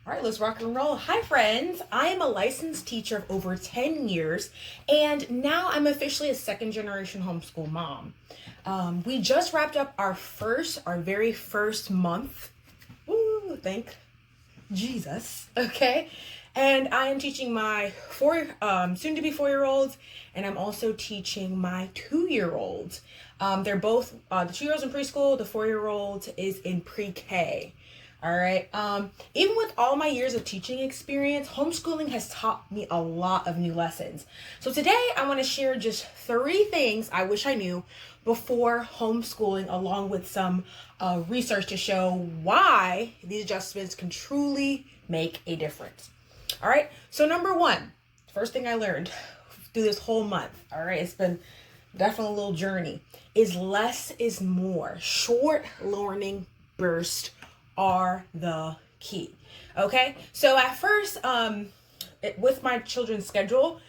All right, let's rock and roll. Hi, friends. I am a licensed teacher of over 10 years, and now I'm officially a second generation homeschool mom. We just wrapped up our very first month. Woo, thank Jesus. Okay. And I am teaching my soon to be 4 year olds, and I'm also teaching my 2 year olds. They're both, the 2 year olds in preschool, the 4 year old is in pre K. All right. Even with all my years of teaching experience, homeschooling has taught me a lot of new lessons. So today I want to share just 3 things I wish I knew before homeschooling, along with some research to show why these adjustments can truly make a difference. All right. So number 1, first thing I learned through this whole month, all right, it's been definitely a little journey, is less is more. Short learning bursts are the key. Okay. So at first, with my children's schedule,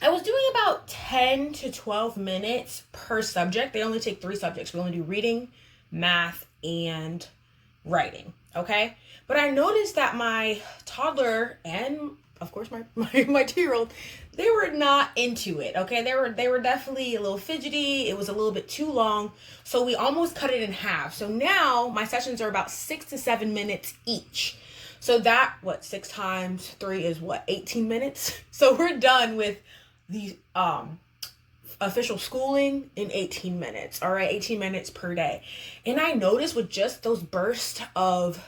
I was doing about 10 to 12 minutes per subject. They only take 3 subjects. We only do reading, math, and writing. Okay. But I noticed that my toddler and of course my 2-year-old, they were not into it. Okay. They were definitely a little fidgety. It was a little bit too long. So we almost cut it in half. So now my sessions are about 6 to 7 minutes each. So that, 6 times 3 is 18 minutes. So we're done with the official schooling in 18 minutes. All right, 18 minutes per day. And I noticed with just those bursts of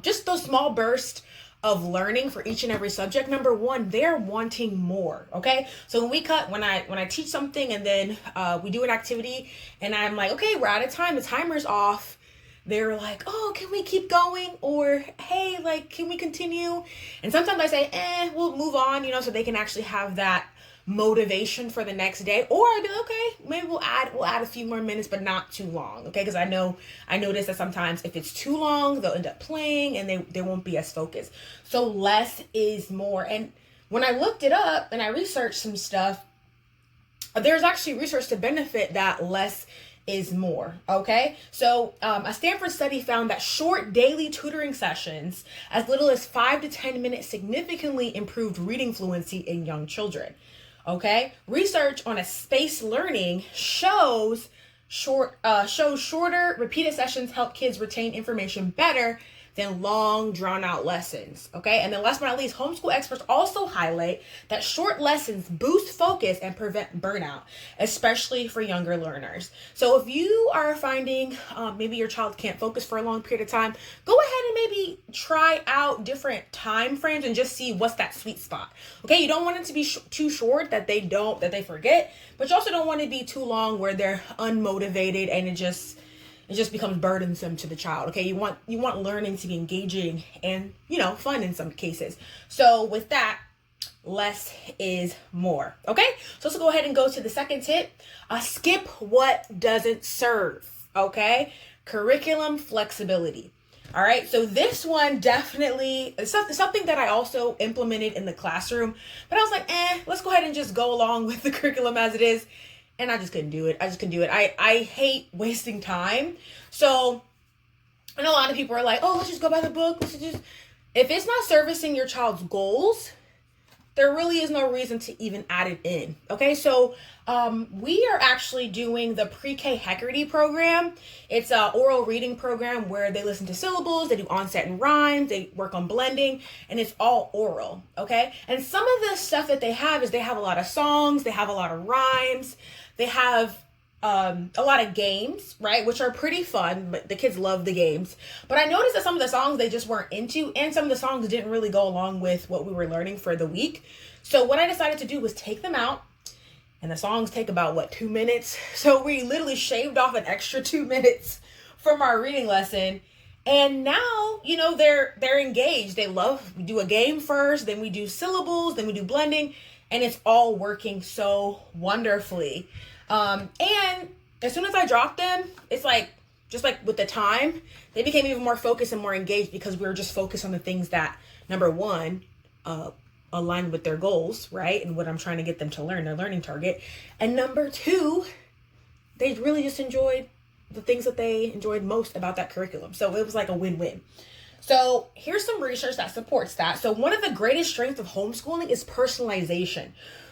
just those small bursts of learning for each and every subject, number 1, they're wanting more. Okay. So when I teach something and then we do an activity and I'm like, okay, we're out of time, the timer's off, they're like, oh, can we keep going? Or, hey, can we continue? And sometimes I say, we'll move on, so they can actually have that motivation for the next day. Or I'd be like, okay, maybe we'll add a few more minutes, but not too long. Okay. Cause I notice that sometimes if it's too long, they'll end up playing and they won't be as focused. So less is more. And when I looked it up and I researched some stuff, there's actually research to benefit that less is more. Okay. So a Stanford study found that short daily tutoring sessions, as little as 5 to 10 minutes, significantly improved reading fluency in young children. Okay. Research on a spaced learning shows shorter repeated sessions help kids retain information better than long drawn out lessons. Okay. And then last but not least, homeschool experts also highlight that short lessons boost focus and prevent burnout, especially for younger learners. So if you are finding maybe your child can't focus for a long period of time, go ahead and maybe try out different time frames and just see what's that sweet spot. Okay. You don't want it to be too short that they forget, but you also don't want it to be too long where they're unmotivated and it just becomes burdensome to the child. Okay. You want learning to be engaging and, fun in some cases. So with that, less is more. Okay. So let's go ahead and go to the second tip. Skip what doesn't serve. Okay. Curriculum flexibility. All right. So this one definitely is something that I also implemented in the classroom, but I was like, let's go ahead and just go along with the curriculum as it is. And I just couldn't do it. I hate wasting time. So, and a lot of people are like, oh, let's just go by the book. If it's not servicing your child's goals, there really is no reason to even add it in. Okay. So, we are actually doing the pre-K Heckerty program. It's an oral reading program where they listen to syllables, they do onset and rhymes, they work on blending, and it's all oral. Okay. And some of the stuff that they have is they have a lot of songs, they have a lot of rhymes, they have a lot of games, right? Which are pretty fun, but the kids love the games. But I noticed that some of the songs they just weren't into, and some of the songs didn't really go along with what we were learning for the week. So what I decided to do was take them out, and the songs take about 2 minutes. So we literally shaved off an extra 2 minutes from our reading lesson. And now, they're engaged. We do a game first, then we do syllables, then we do blending, and it's all working so wonderfully. And as soon as I dropped them, it's just like with the time, they became even more focused and more engaged because we were just focused on the things that, number 1, aligned with their goals, right? And what I'm trying to get them to learn, their learning target. And number 2, they really just enjoyed the things that they enjoyed most about that curriculum. So it was like a win-win. So here's some research that supports that. So one of the greatest strengths of homeschooling is personalization.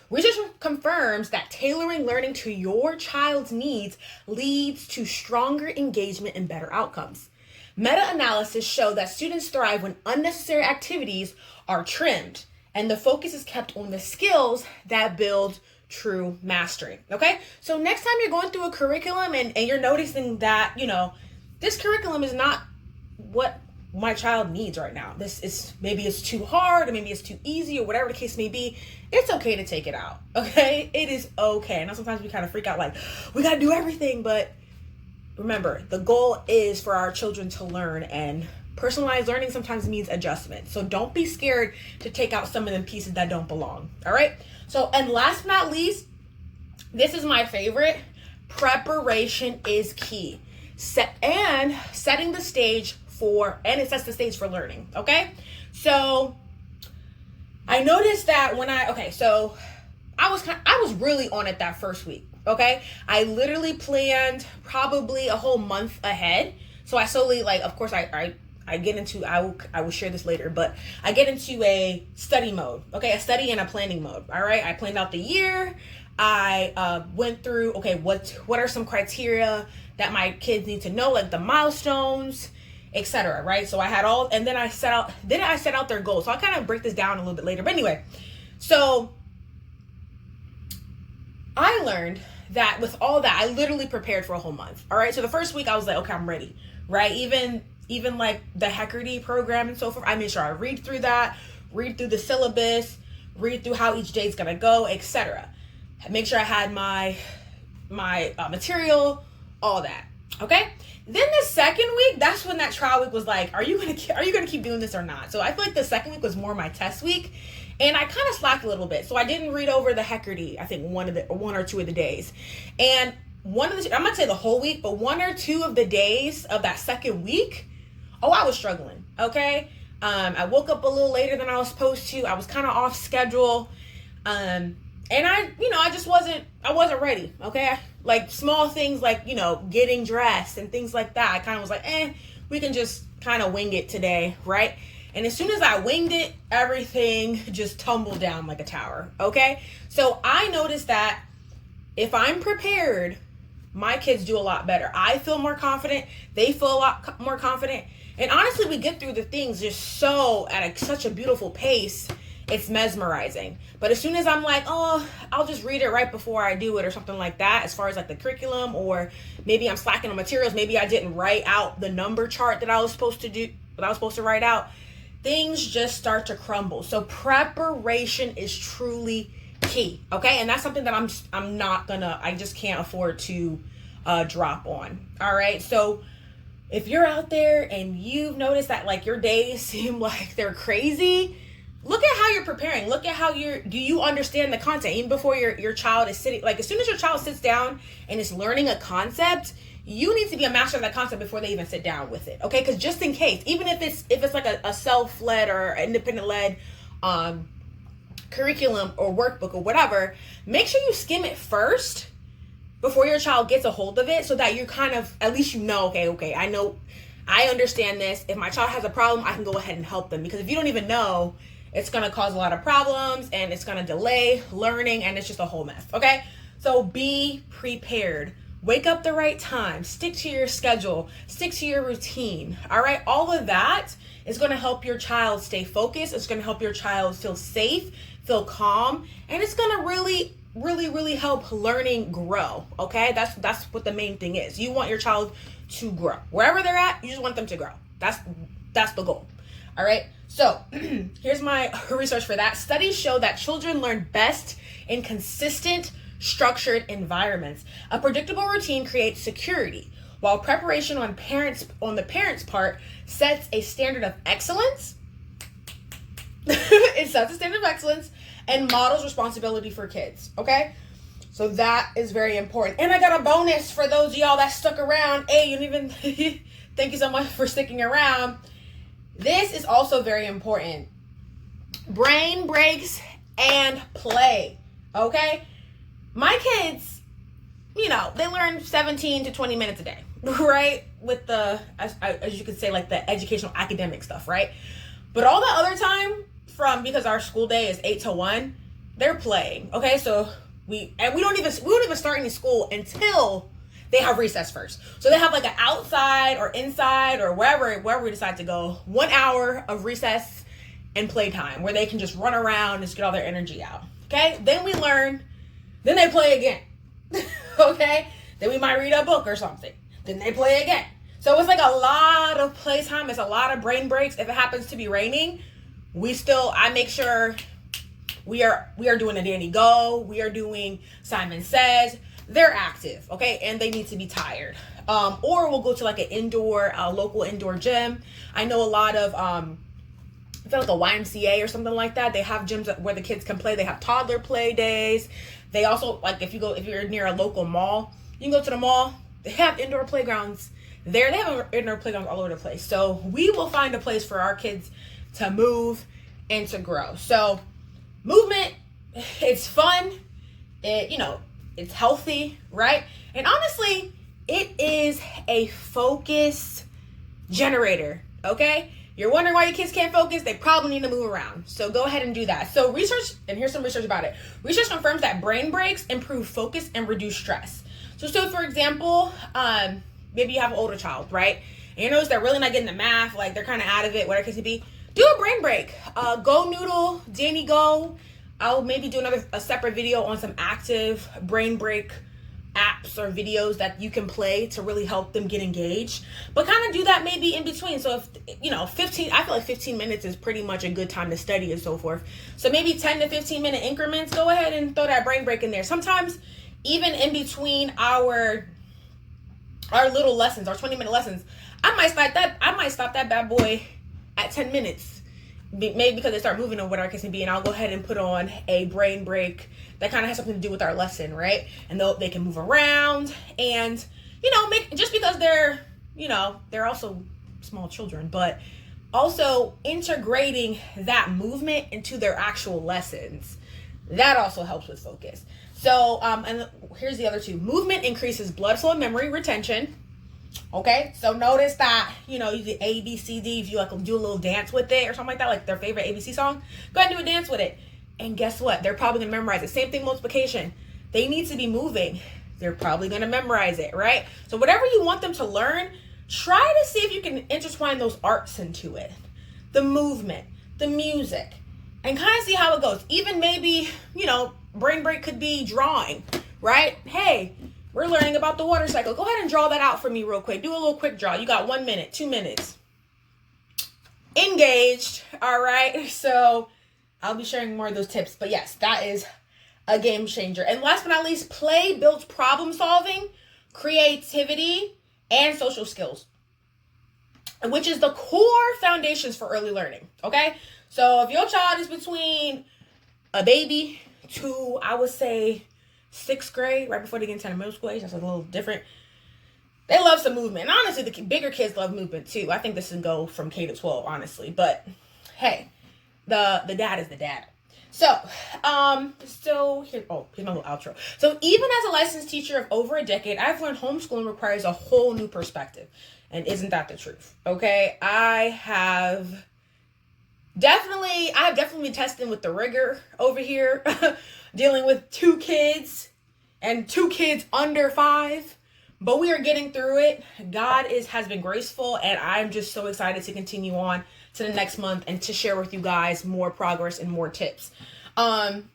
Research confirms that tailoring learning to your child's needs leads to stronger engagement and better outcomes. Meta-analysis show that students thrive when unnecessary activities are trimmed and the focus is kept on the skills that build true mastery. Okay? So next time you're going through a curriculum and you're noticing that, this curriculum is not what my child needs right now. Maybe it's too hard, or maybe it's too easy, or whatever the case may be. It's okay to take it out. Okay? It is okay. Now sometimes we kind of freak out like, we got to do everything, but remember, the goal is for our children to learn, and personalized learning sometimes means adjustment. So don't be scared to take out some of the pieces that don't belong. All right? So, and last but not least, this is my favorite. Preparation is key. Setting the stage and it sets the stage for learning. Okay? So I noticed that I was really on it that first week. Okay? I literally planned probably a whole month ahead. So I slowly, of course, I get into, I will share this later, but I get into a study mode. Okay? A study and a planning mode. All right? I planned out the year. I went through, what are some criteria that my kids need to know, like the milestones, etc. Right? So I had all, and then I set out their goals. So I'll kind of break this down a little bit later. But anyway, so I learned that with all that, I literally prepared for a whole month. All right. So the first week I was like, okay, I'm ready. Right. Even like the Heckerty program and so forth. I made sure I read through the syllabus, read through how each day is going to go, etc. Make sure I had my material, all that. Okay. Then the second week, that's when that trial week was like, are you gonna keep doing this or not? So I feel like the second week was more my test week, and I kind of slacked a little bit. So I didn't read over the Heckerty, I think one or two of the days, and I'm not saying the whole week, but one or two of the days of that second week, I was struggling. Okay, I woke up a little later than I was supposed to. I was kind of off schedule, and I wasn't ready. Okay. Like small things like, getting dressed and things like that. I kind of was like, we can just kind of wing it today. Right. And as soon as I winged it, everything just tumbled down like a tower. Okay. So I noticed that if I'm prepared, my kids do a lot better. I feel more confident. They feel a lot more confident. And honestly, we get through the things just so at such a beautiful pace. It's mesmerizing. But as soon as I'm like, I'll just read it right before I do it or something like that, as far as like the curriculum, or maybe I'm slacking on materials, maybe I didn't write out the number chart that I was supposed to write out, things just start to crumble. So preparation is truly key. Okay. And that's something that I just can't afford to drop on. All right. So if you're out there and you've noticed that like your days seem like they're crazy, look at how you're preparing. Look at how do you understand the content? Even before your child is sitting, like as soon as your child sits down and is learning a concept, you need to be a master of that concept before they even sit down with it. Okay. Because just in case, even if it's like a self-led or independent-led curriculum or workbook or whatever, make sure you skim it first before your child gets a hold of it, so that you kind of, at least okay, I understand this. If my child has a problem, I can go ahead and help them. Because if you don't even know, it's going to cause a lot of problems and it's going to delay learning, and it's just a whole mess. Okay. So be prepared. Wake up the right time. Stick to your schedule. Stick to your routine. All right. All of that is going to help your child stay focused. It's going to help your child feel safe, feel calm, and it's going to really, really, really help learning grow. Okay. That's what the main thing is. You want your child to grow. Wherever they're at, you just want them to grow. That's the goal. All right. So here's my research for that. Studies show that children learn best in consistent, structured environments. A predictable routine creates security, while preparation on the parents' part sets a standard of excellence. It sets a standard of excellence and models responsibility for kids. Okay. So that is very important. And I got a bonus for those of y'all that stuck around. Hey, you didn't even thank you so much for sticking around. This is also very important. Brain breaks and play. Okay? My kids, they learn 17 to 20 minutes a day, right? with the, as you could say, like the educational academic stuff, right? But all the other time, because our school day is 8 to 1, they're playing. Okay, so we don't even start any school until they have recess first. So they have like an outside or inside or wherever we decide to go, 1 hour of recess and playtime where they can just run around and just get all their energy out. Okay, then we learn, then they play again. Okay, then we might read a book or something. Then they play again. So it's like a lot of playtime. It's a lot of brain breaks. If it happens to be raining, I make sure we are doing a Danny Go. We are doing Simon Says. They're active, okay, and they need to be tired. Or we'll go to like a local indoor gym. I know a lot of I feel like a YMCA or something like that. They have gyms where the kids can play. They have toddler play days. They also, like, if you're near a local mall, you can go to the mall. They have indoor playgrounds there. They have indoor playgrounds all over the place. So we will find a place for our kids to move and to grow. So movement, it's fun. It's healthy, right? And honestly, it is a focus generator, okay? You're wondering why your kids can't focus? They probably need to move around. So go ahead and do that. So research, and here's some research about it. Research confirms that brain breaks improve focus and reduce stress. So for example, maybe you have an older child, right? And you notice they're really not getting the math, like they're kind of out of it, whatever it could be. Do a brain break. Go Noodle, Danny Go. I'll maybe do a separate video on some active brain break apps or videos that you can play to really help them get engaged. But kind of do that maybe in between. So if, 15, I feel like 15 minutes is pretty much a good time to study and so forth. So maybe 10 to 15 minute increments, go ahead and throw that brain break in there. Sometimes even in between our little lessons, our 20-minute lessons, I might stop that bad boy at 10 minutes. Maybe because they start moving or whatever it can be, and I'll go ahead and put on a brain break that kind of has something to do with our lesson, right? And they can move around and, just because they're also small children, but also integrating that movement into their actual lessons. That also helps with focus. So, and here's the other two. Movement increases blood flow and memory retention. Okay, so notice that, you do A, B, C, D. If you do a little dance with it or something like that, like their favorite ABC song, go ahead and do a dance with it. And guess what? They're probably going to memorize it. Same thing, multiplication. They need to be moving. They're probably going to memorize it, right? So whatever you want them to learn, try to see if you can intertwine those arts into it. The movement, the music, and kind of see how it goes. Even maybe, brain break could be drawing, right? Hey, we're learning about the water cycle. Go ahead and draw that out for me real quick. Do a little quick draw. You got 1 minute, 2 minutes. Engaged. All right. So I'll be sharing more of those tips. But yes, that is a game changer. And last but not least, play builds problem solving, creativity, and social skills, which is the core foundations for early learning. Okay. So if your child is between a baby to, I would say, 6th grade, right before they get into middle school age, that's a little different. They love some movement. And honestly, the bigger kids love movement too. I think this can go from K to 12, honestly. But hey, the dad is the dad. So here's my little outro. So even as a licensed teacher of over a decade, I've learned homeschooling requires a whole new perspective. And isn't that the truth? Okay, I have definitely been testing with the rigor over here. Dealing with 2 kids and 2 kids under 5, but we are getting through it. God has been graceful, and I'm just so excited to continue on to the next month and to share with you guys more progress and more tips. And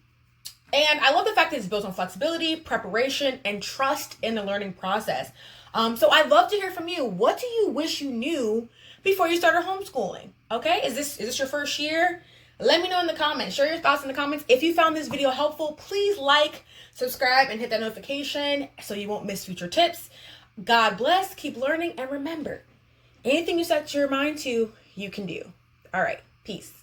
I love the fact that it's built on flexibility, preparation, and trust in the learning process. So I'd love to hear from you. What do you wish you knew before you started homeschooling? Okay, is this your first year? Let me know in the comments. Share your thoughts in the comments. If you found this video helpful, please like, subscribe, and hit that notification so you won't miss future tips. God bless, keep learning, and remember, anything you set your mind to, you can do. All right, peace.